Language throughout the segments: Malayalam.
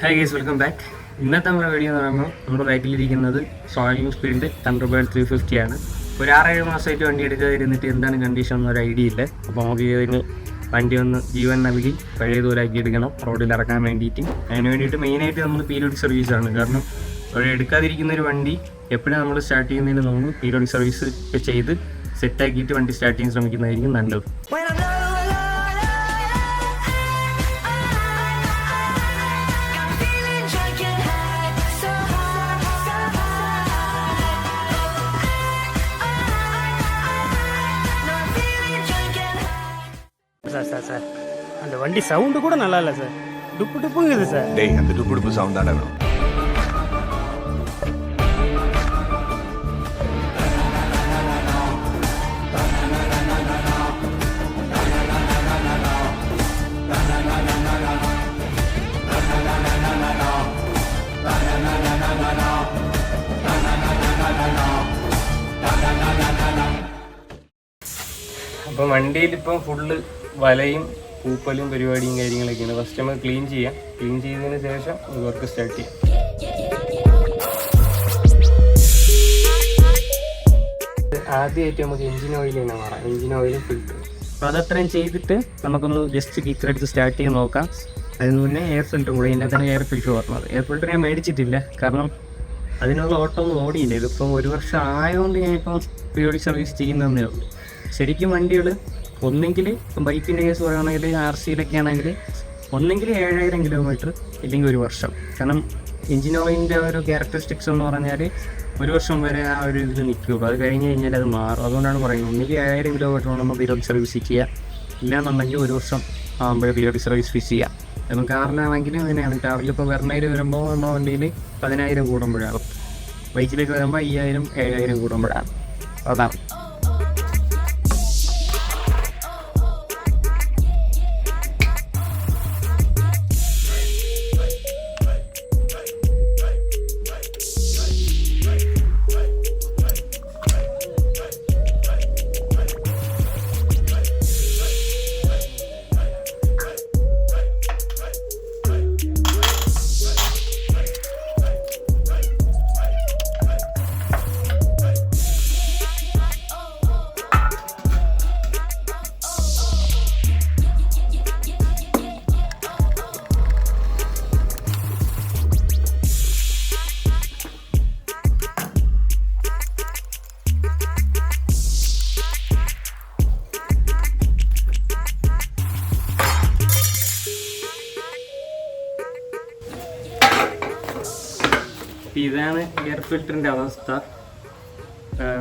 Hi guys, welcome back. ഇന്നത്തെ നമ്മുടെ വീഡിയോ എന്ന് പറയുമ്പോൾ നമ്മുടെ ബാക്കിലിരിക്കുന്നത് റോയൽ എൻഫീൽഡ് തണ്ടർബേർഡ് 350 ആണ്. ഒരു 6-7 മാസമായിട്ട് വണ്ടി എടുക്കാതിരുന്നിട്ട് എന്താണ് കണ്ടീഷൻ എന്നൊരു ഐഡിയ ഇല്ല. അപ്പോൾ നമുക്ക് ഇതിന് വണ്ടി ഒന്ന് ജീവൻ നൽകി പഴയതുപോലാക്കി എടുക്കണം റോഡിൽ ഇറക്കാൻ വേണ്ടിയിട്ട്. അതിന് വേണ്ടിയിട്ട് മെയിനായിട്ട് നമ്മൾ പീരിയോഡിക് സർവീസാണ്. കാരണം ഒരു എടുക്കാതിരിക്കുന്നൊരു വണ്ടി എപ്പോഴും നമ്മൾ സ്റ്റാർട്ട് ചെയ്യുന്നതിന് നമ്മൾ പീരിയോഡിക് സർവീസ് ചെയ്ത് സെറ്റാക്കിയിട്ട് വണ്ടി സ്റ്റാർട്ട് ചെയ്യാൻ ശ്രമിക്കുന്നതായിരിക്കും നല്ലത്. சார் அந்த வண்டி சவுண்டு கூட நல்லா இல்லை சார். டுப்பு டுப்புங்குது சார். டேய், அந்த டுப்பு டுப்பு சவுண்ட் தானே வேணும். അപ്പോൾ വണ്ടിയിലിപ്പം ഫുള്ള് വലയും പൂപ്പലും പരിപാടിയും കാര്യങ്ങളൊക്കെയാണ്. ഫസ്റ്റ് നമ്മൾ ക്ലീൻ ചെയ്യാം. ക്ലീൻ ചെയ്തതിന് ശേഷം വർക്ക് സ്റ്റാർട്ട് ചെയ്യാം. ആദ്യമായിട്ട് നമുക്ക് എൻജിൻ ഓയിൽ തന്നെ മാറാം. എൻജിൻ ഓയിലും ഫിൽറ്റർ. അപ്പോൾ അതത്രയും ചെയ്തിട്ട് നമുക്കൊന്ന് ജസ്റ്റ് കിക്കറെടുത്ത് സ്റ്റാർട്ട് ചെയ്ത് നോക്കാം. അതിന് മുന്നേ എയർ ഫിൽറ്റർ കൂടെ ഇതിൻ്റെ തന്നെ എയർ ഫിൽറ്റർ പറഞ്ഞത്. എയർ ഫിൽറ്റർ ഞാൻ മേടിച്ചിട്ടില്ല, കാരണം അതിനുള്ള ഓട്ടമൊന്നും ഓടിയില്ല. ഇതിപ്പം 1 വർഷം ആയതുകൊണ്ട് ഞാനിപ്പം പീരിയോഡിക് സർവീസ് ചെയ്യുന്നതേ ഉള്ളൂ. ശരിക്കും വണ്ടികൾ ഒന്നെങ്കിൽ ഇപ്പം ബൈക്കിൻ്റെ കേസ് പറയുകയാണെങ്കിൽ RCയിലൊക്കെ ആണെങ്കിൽ ഒന്നെങ്കിൽ 7000 കിലോമീറ്റർ ഇല്ലെങ്കിൽ 1 വർഷം. കാരണം എൻജിൻ ഓയിലിൻ്റെ ഒരു ക്യാരക്ടറിസ്റ്റിക്സ് എന്ന് പറഞ്ഞാൽ 1 വർഷം വരെ ആ ഒരു ഇതിൽ നിൽക്കുള്ളൂ. അത് കഴിഞ്ഞ് കഴിഞ്ഞാൽ അത് മാറും. അതുകൊണ്ടാണ് പറയുന്നത് ഒന്നെങ്കിൽ 7000 കിലോമീറ്റർ നമ്മൾ പീരിയോഡിക് സർവീസ് ചെയ്യുക, ഇല്ലാന്നുണ്ടെങ്കിൽ 1 വർഷം ആകുമ്പോൾ പീരിയോഡിക് സർവീസ് ഫിക്സ് ചെയ്യുക. നമ്മൾ കാറിനാണെങ്കിലും അങ്ങനെയാണ്. കാറിലിപ്പോൾ വെർണയിൽ വരുമ്പോൾ നമ്മൾ വണ്ടിയിൽ 10000 കൂടുമ്പോഴാണ്, ബൈക്കിലേക്ക് വരുമ്പോൾ 5000 7000 കൂടുമ്പോഴാണ്. അതാണ്. ഇതാണ് എയർ ഫിൽറ്ററിൻ്റെ അവസ്ഥ.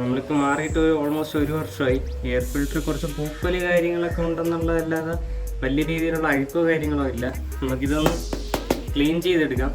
നമ്മളിപ്പോൾ മാറിയിട്ട് ഓൾമോസ്റ്റ് 1 വർഷമായി. എയർ ഫിൽറ്റർ കുറച്ച് പൂപ്പല് കാര്യങ്ങളൊക്കെ ഉണ്ടെന്നുള്ളതല്ലാതെ വലിയ രീതിയിലുള്ള അഴുക്കോ കാര്യങ്ങളോ ഇല്ല. നമുക്കിതൊന്ന് ക്ലീൻ ചെയ്തെടുക്കാം.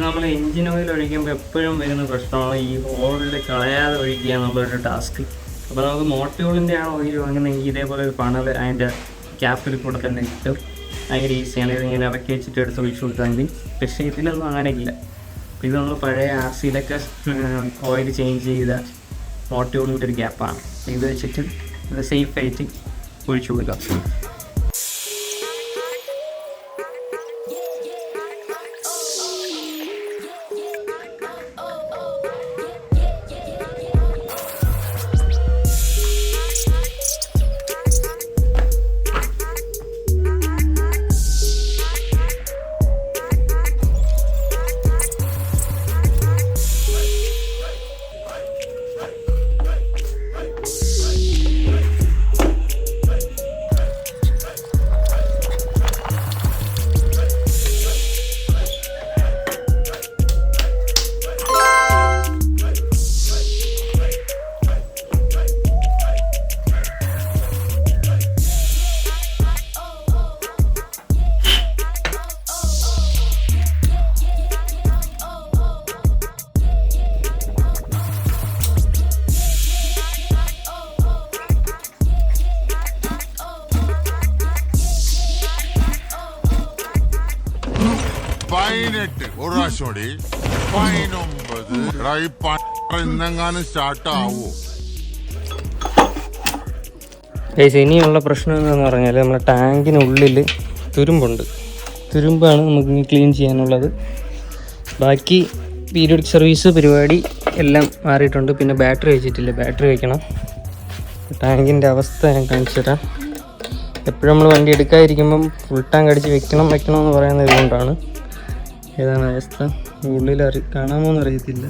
നമ്മൾ എൻജിൻ ഓയിൽ ഒഴിക്കുമ്പോൾ എപ്പോഴും വരുന്ന പ്രശ്നമാണ് ഈ ഓയിൽ കളയാതെ ഒഴിക്കുക എന്നുള്ളൊരു ടാസ്ക്. അപ്പോൾ നമുക്ക് മോട്ടോളിൻ്റെ ആണ് ഓയിൽ വാങ്ങുന്നതെങ്കിൽ ഇതേപോലെ ഒരു പണൽ അതിൻ്റെ ക്യാപ്പിൽ കൂടെ തന്നെ കിട്ടും. ഭയങ്കര ഈസിയാണ്. ഇതിങ്ങനെ ഇറക്കി വെച്ചിട്ട് എടുത്ത് ഒഴിച്ചു കൊടുത്താൽ മതി. പക്ഷേ ഇതിലൊന്നും അങ്ങനെ ഇല്ല. ഇത് നമ്മൾ പഴയ RCയിലൊക്കെ ഓയിൽ ചേഞ്ച് ചെയ്ത മോട്ടോളിൻ്റെ ഒരു ഗ്യാപ്പാണ്. ഇത് വെച്ചിട്ട് ഇത് സേഫായിട്ട് ഒഴിച്ചു കൊടുക്കാം. ഒരു പ്രാവശ്യം കൂടി 19 ഇന്നെങ്ങാനും സ്റ്റാർട്ട് ആവോ? ഇനിയുള്ള പ്രശ്നം എന്താണെന്ന് പറഞ്ഞാൽ നമ്മുടെ ടാങ്കിനുള്ളിൽ തുരുമ്പുണ്ട്. തുരുമ്പാണ് നമുക്ക് ഇനി ക്ലീൻ ചെയ്യാനുള്ളത്. ബാക്കി പീരിയോഡിക് സർവീസ് പരിപാടി എല്ലാം മാറിയിട്ടുണ്ട്. പിന്നെ ബാറ്ററി വെച്ചിട്ടില്ല, ബാറ്ററി വയ്ക്കണം. ടാങ്കിൻ്റെ അവസ്ഥ ഞാൻ കാണിച്ചു തരാം. എപ്പോഴും നമ്മൾ വണ്ടി എടുക്കാതിരിക്കുമ്പം ഫുൾ ടാങ്ക് അടിച്ച് വെക്കണമെന്ന് പറയുന്നത് ഇതുകൊണ്ടാണ്. ഏതാണ് അവസ്ഥ ഉള്ളിൽ കാണാമോ എന്നറിയത്തില്ല.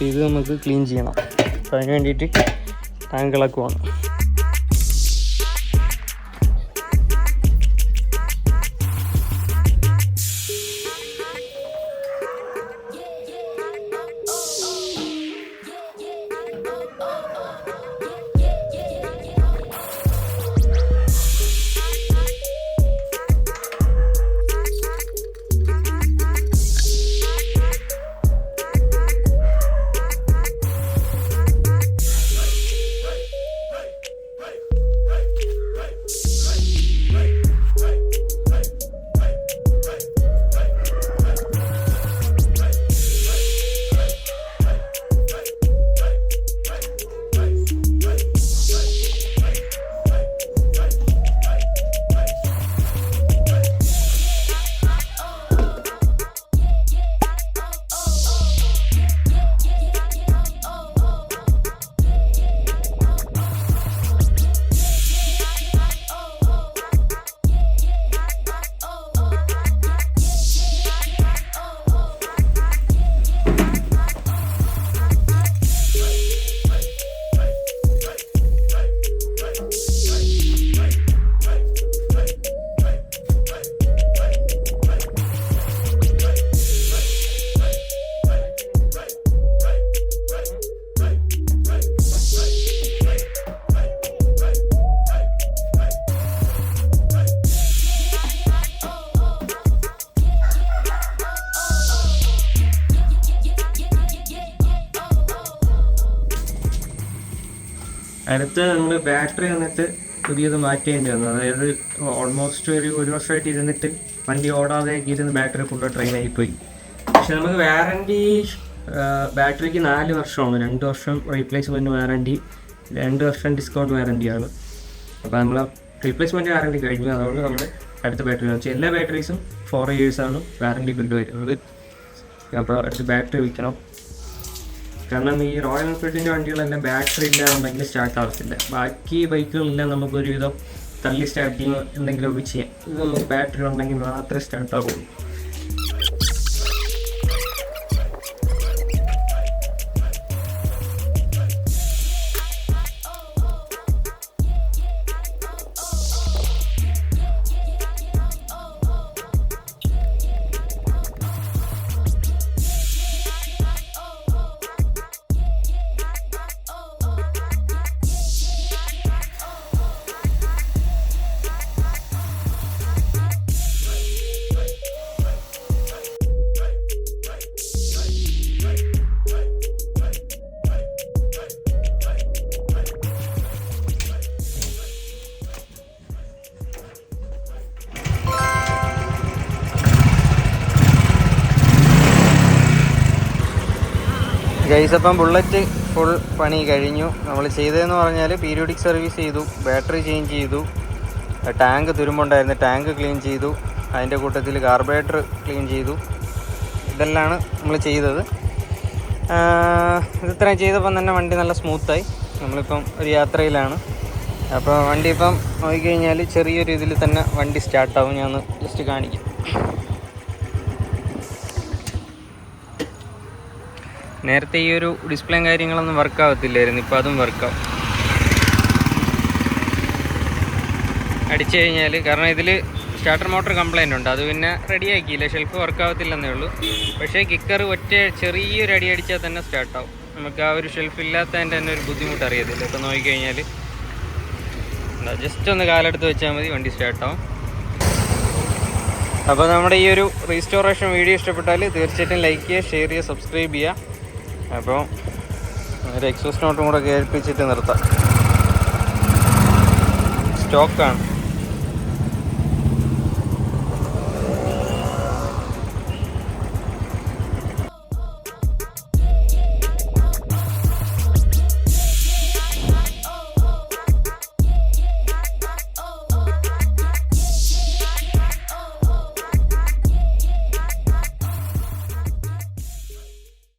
ഇത് നമുക്ക് ക്ലീൻ ചെയ്യണം. അപ്പോൾ അതിന് വേണ്ടിയിട്ട് ടാങ്ക് ഇളക്കുവാണ്. അടുത്ത് നമ്മൾ ബാറ്ററി വന്നിട്ട് പുതിയത് മാറ്റേണ്ടി വന്നു. അതായത് ഓൾമോസ്റ്റ് ഒരു വർഷമായിട്ട് ഇരുന്നിട്ട് വണ്ടി ഓടാതെ ഇരുന്ന് ബാറ്ററി ഫുള്ള് ട്രെയിൻ ആയിപ്പോയി. പക്ഷെ നമുക്ക് വാറണ്ടി ബാറ്ററിക്ക് 4 വർഷമാണ്. 2 വർഷം റീപ്ലേസ്മെൻറ്റ് വാറണ്ടി, 2 വർഷം ഡിസ്കൗണ്ട് വാറണ്ടിയാണ്. അപ്പോൾ നമ്മൾ റീപ്ലേസ്മെൻറ്റ് വാറണ്ടി കഴിഞ്ഞു. അതുകൊണ്ട് നമ്മൾ അടുത്ത ബാറ്ററി വെച്ചാൽ എല്ലാ ബാറ്ററീസും 4 ഇയേഴ്സാണ് വാറണ്ടി ബില്ല് വരുന്നത്. അപ്പോൾ അടുത്ത് ബാറ്ററി വയ്ക്കണം. കാരണം ഈ റോയൽ എൻഫീൽഡിൻ്റെ വണ്ടികളെല്ലാം ബാറ്ററി ഇല്ലാന്നുണ്ടെങ്കിൽ സ്റ്റാർട്ട് ആവത്തില്ല. ബാക്കി ബൈക്കുകളെല്ലാം നമുക്കൊരുവിധം തള്ളി സ്റ്റാർട്ടിങ് എന്തെങ്കിലുമൊക്കെ ചെയ്യാം. ഇത് നമുക്ക് ബാറ്ററി ഉണ്ടെങ്കിൽ മാത്രമേ സ്റ്റാർട്ട് ആവുള്ളൂ. ഗൈസ്, അപ്പം ബുള്ളറ്റ് ഫുൾ പണി കഴിഞ്ഞു. നമ്മൾ ചെയ്തതെന്ന് പറഞ്ഞാൽ പീരിയോഡിക് സർവീസ് ചെയ്തു, ബാറ്ററി ചേഞ്ച് ചെയ്തു, ടാങ്ക് തുരുമ്പുണ്ടായിരുന്നു, ടാങ്ക് ക്ലീൻ ചെയ്തു, അതിൻ്റെ കൂട്ടത്തിൽ കാർബറേറ്റർ ക്ലീൻ ചെയ്തു. ഇതെല്ലാം നമ്മൾ ചെയ്തത്. ഇത്രയും ചെയ്തപ്പം തന്നെ വണ്ടി നല്ല സ്മൂത്തായി. നമ്മളിപ്പം ഒരു യാത്രയിലാണ്. അപ്പോൾ വണ്ടി ഇപ്പം നോക്കിക്കഴിഞ്ഞാൽ ചെറിയൊരു ഇതിൽ തന്നെ വണ്ടി സ്റ്റാർട്ടാവും. ഞാൻ ഒന്ന് ജസ്റ്റ് കാണിക്കാം. നേരത്തെ ഈ ഒരു ഡിസ്പ്ലേയും കാര്യങ്ങളൊന്നും വർക്കാവത്തില്ലായിരുന്നു. ഇപ്പോൾ അതും വർക്കാവും. അടിച്ചു കഴിഞ്ഞാൽ, കാരണം ഇതിൽ സ്റ്റാർട്ടർ മോട്ടർ കംപ്ലൈൻ്റ് ഉണ്ട്. അത് പിന്നെ റെഡിയാക്കിയില്ല, ഷെൽഫ് വർക്കാവത്തില്ലെന്നേ ഉള്ളൂ. പക്ഷേ കിക്കർ ഒറ്റ ചെറിയൊരു അടി അടിച്ചാൽ തന്നെ സ്റ്റാർട്ടാവും. നമുക്ക് ആ ഒരു ഷെൽഫ് ഇല്ലാത്തതിൻ്റെ തന്നെ ഒരു ബുദ്ധിമുട്ട് അറിയത്തില്ല. ഇപ്പോൾ നോക്കിക്കഴിഞ്ഞാൽ ജസ്റ്റ് ഒന്ന് കാലെടുത്ത് വെച്ചാൽ മതി, വണ്ടി സ്റ്റാർട്ടാവും. അപ്പോൾ നമ്മുടെ ഈ ഒരു റീസ്റ്റോറേഷൻ വീഡിയോ ഇഷ്ടപ്പെട്ടാൽ തീർച്ചയായിട്ടും ലൈക്ക് ചെയ്യുക, ഷെയർ ചെയ്യുക, സബ്സ്ക്രൈബ് ചെയ്യുക. അപ്പോൾ ഒരു എക്സോസ്റ്റ് നോട്ടും കൂടെ കേൾപ്പിച്ചിട്ട് നിർത്താം. സ്റ്റോക്കാണ്.